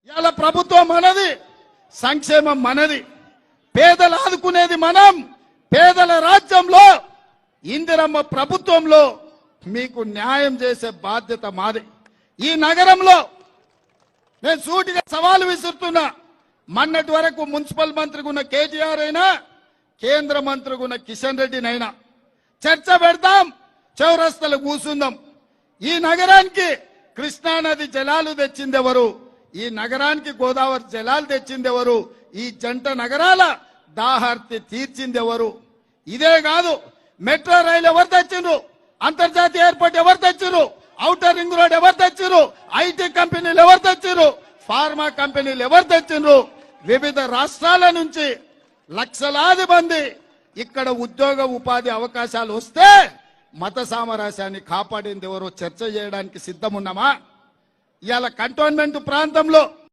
ఇవాళ ప్రభుత్వం మనది, సంక్షేమం మనది, పేదలు ఆదుకునేది మనం. పేదల రాజ్యంలో ఇందిరమ్మ ప్రభుత్వంలో మీకు న్యాయం చేసే బాధ్యత మాది. ఈ నగరంలో నేను సూటిగా సవాలు విసురుతున్నా. మొన్నటి వరకు మున్సిపల్ మంత్రిగా ఉన్న కేటీఆర్ అయినా, కేంద్ర మంత్రిగా ఉన్న కిషన్ రెడ్డినైనా చర్చ పెడతాం, చౌరస్తలు కూసుందాం. ఈ నగరానికి కృష్ణానది జలాలు తెచ్చిందెవరు? ఈ నగరానికి గోదావరి జలాలు తెచ్చిందెవరు? ఈ జంట నగరాల దాహార్తి తీర్చిందెవరు? ఇదే కాదు, మెట్రో రైలు ఎవరు తెచ్చిండ్రు? అంతర్జాతీయ ఎయిర్పోర్ట్ ఎవరు తెచ్చిండ్రు? ఔటర్ రింగ్ రోడ్ ఎవరు తెచ్చిండ్రు? ఐటీ కంపెనీలు ఎవరు తెచ్చిండ్రు? ఫార్మా కంపెనీలు ఎవరు తెచ్చిండ్రు? వివిధ రాష్ట్రాల నుంచి లక్షలాది మంది ఇక్కడ ఉద్యోగ ఉపాధి అవకాశాలు వస్తే మత సామరస్యాన్ని కాపాడింది ఎవరో చర్చ చేయడానికి సిద్ధమున్నామా? ఇవాళ కంటోన్మెంట్ ప్రాంతంలో